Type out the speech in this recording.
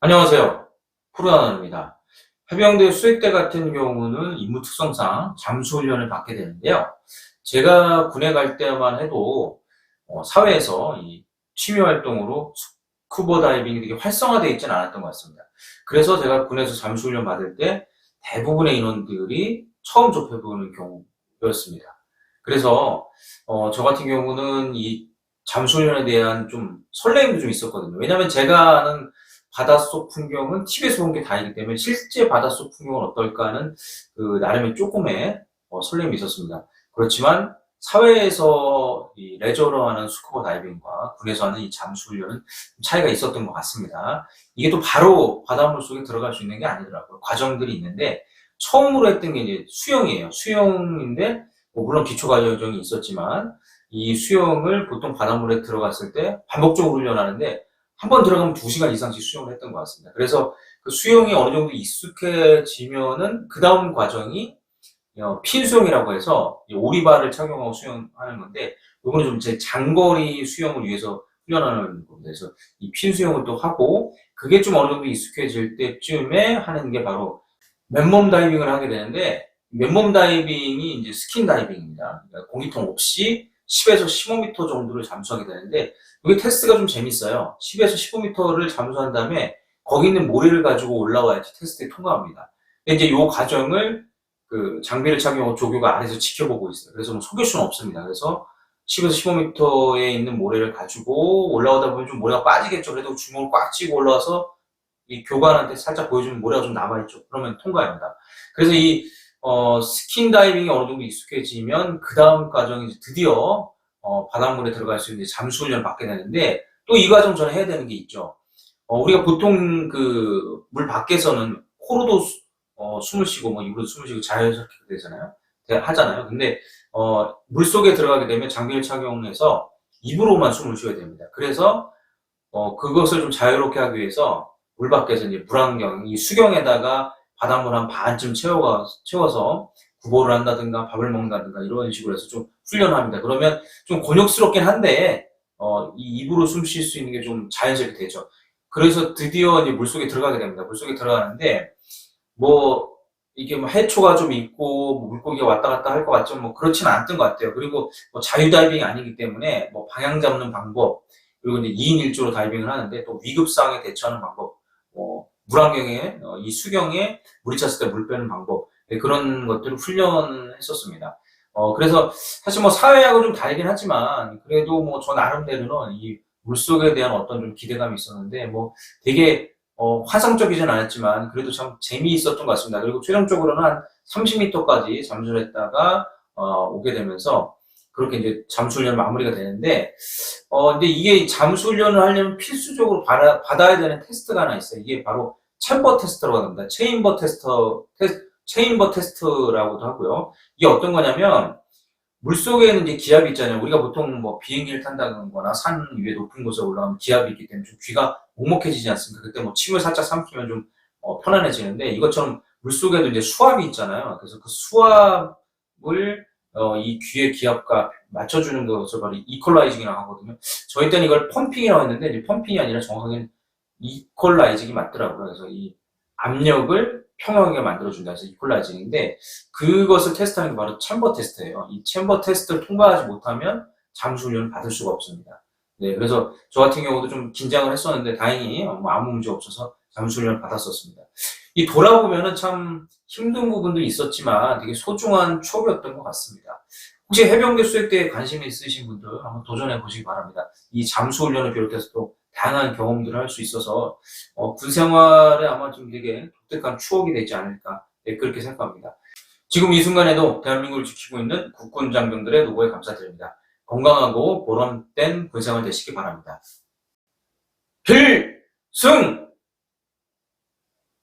안녕하세요. 프로다나입니다. 해병대 수색대 같은 경우는 임무 특성상 잠수훈련을 받게 되는데요. 제가 군에 갈 때만 해도 사회에서 이 취미 활동으로 스쿠버 다이빙이 되게 활성화되어 있지는 않았던 것 같습니다. 그래서 제가 군에서 잠수훈련 받을 때 대부분의 인원들이 처음 접해보는 경우였습니다. 그래서 저 같은 경우는 이 잠수훈련에 대한 좀 설레임도 좀 있었거든요. 왜냐하면 제가 아는 바닷속 풍경은 TV에서 본 게 다이기 때문에 실제 바닷속 풍경은 어떨까 하는 그 나름의 조금의 설렘이 있었습니다. 그렇지만 사회에서 이 레저로 하는 스쿠버 다이빙과 군에서 하는 이 잠수 훈련은 차이가 있었던 것 같습니다. 이게 또 바로 바닷물 속에 들어갈 수 있는 게 아니더라고요. 과정들이 있는데 처음으로 했던 게 이제 수영이에요. 수영인데 물론 기초 과정이 있었지만 이 수영을 보통 바닷물에 들어갔을 때 반복적으로 훈련하는데 한 번 들어가면 2시간 이상씩 수영을 했던 것 같습니다. 그래서 그 수영이 어느 정도 익숙해지면은 그 다음 과정이 핀 수영이라고 해서 오리발을 착용하고 수영하는 건데 이거는 좀 제 장거리 수영을 위해서 훈련하는 겁니다. 그래서 이 핀 수영을 또 하고 그게 좀 어느 정도 익숙해질 때쯤에 하는 게 바로 맨몸 다이빙을 하게 되는데 맨몸 다이빙이 이제 스킨 다이빙입니다. 그러니까 공기통 없이 10에서 15m 정도를 잠수하게 되는데 이게 테스트가 좀 재밌어요. 10에서 15m를 잠수한 다음에 거기 있는 모래를 가지고 올라와야지 테스트에 통과합니다. 근데 이제 이 과정을 그 장비를 착용하고 조교가 아래서 지켜보고 있어요. 그래서 뭐 속일 수는 없습니다. 그래서 10에서 15m에 있는 모래를 가지고 올라오다 보면 좀 모래가 빠지겠죠. 그래도 주먹을 꽉 쥐고 올라와서 이 교관한테 살짝 보여주면 모래가 좀 남아있죠. 그러면 통과합니다. 그래서 이 스킨 다이빙이 어느 정도 익숙해지면 그 다음 과정이 드디어 바닷물에 들어갈 수 있는 잠수 훈련을 받게 되는데 또 이 과정 전에 해야 되는 게 있죠. 우리가 보통 그 물 밖에서는 코로도 숨을 쉬고 뭐 입으로도 숨을 쉬고 자연스럽게 되잖아요. 하잖아요. 근데 물 속에 들어가게 되면 장비를 착용해서 입으로만 숨을 쉬어야 됩니다. 그래서 그것을 좀 자유롭게 하기 위해서 물 밖에서 이제 물안경, 이 수경에다가 바닷물 한 반쯤 채워서 구보를 한다든가 밥을 먹는다든가 이런 식으로 해서 좀 훈련합니다. 그러면 좀 곤욕스럽긴 한데, 이 입으로 숨 쉴 수 있는 게 좀 자연스럽게 되죠. 그래서 드디어 이제 물속에 들어가게 됩니다. 물속에 들어가는데, 뭐, 이게 뭐 해초가 좀 있고, 뭐 물고기가 왔다 갔다 할 것 같지만 뭐 그렇지는 않던 것 같아요. 그리고 뭐 자유다이빙이 아니기 때문에 뭐 방향 잡는 방법, 그리고 이제 2인 1조로 다이빙을 하는데 또 위급상황에 대처하는 방법, 물안경에, 이 수경에 물이 찼을 때 물 빼는 방법, 네, 그런 것들을 훈련했었습니다. 그래서 사실 뭐 사회하고 좀 다르긴 하지만 그래도 뭐 저 나름대로는 이 물속에 대한 어떤 좀 기대감이 있었는데 뭐 되게 화성적이진 않았지만 그래도 참 재미있었던 것 같습니다. 그리고 최종적으로는 한 30m까지 잠수를 했다가 오게 되면서 그렇게 이제 잠수훈련 마무리가 되는데 근데 이게 잠수훈련을 하려면 필수적으로 받아야 되는 테스트가 하나 있어요. 이게 바로 챔버 테스트라고 합니다. 체인버 테스트라고도 하고요. 이게 어떤 거냐면 물속에는 이제 기압이 있잖아요. 우리가 보통 뭐 비행기를 탄다거나 산 위에 높은 곳에 올라가면 기압이 있기 때문에 좀 귀가 먹먹해지지 않습니까? 그때 뭐 침을 살짝 삼키면 좀 편안해지는데 이것처럼 물속에도 이제 수압이 있잖아요. 그래서 그 수압을 이 귀의 기압과 맞춰주는 것을 바로 이퀄라이징이라고 하거든요. 저희 때는 이걸 펌핑이라고 했는데 이제 펌핑이 아니라 정확하게는 이퀄라이징이 맞더라고요. 그래서 이 압력을 평형하게 만들어준다 해서 이퀄라이징인데 그것을 테스트하는 게 바로 챔버 테스트예요. 이 챔버 테스트를 통과하지 못하면 잠수 훈련을 받을 수가 없습니다. 네, 그래서 저 같은 경우도 좀 긴장을 했었는데 다행히 뭐 아무 문제 없어서 잠수 훈련을 받았었습니다. 이 돌아보면은 참 힘든 부분도 있었지만 되게 소중한 추억이었던 것 같습니다. 혹시 해병대 수색대에 관심이 있으신 분들 한번 도전해 보시기 바랍니다. 이 잠수 훈련을 비롯해서 또 다양한 경험들을 할 수 있어서 군 생활에 아마 좀 되게 독특한 추억이 되지 않을까, 네, 그렇게 생각합니다. 지금 이 순간에도 대한민국을 지키고 있는 국군 장병들의 노고에 감사드립니다. 건강하고 보람된 군 생활 되시기 바랍니다. 필승!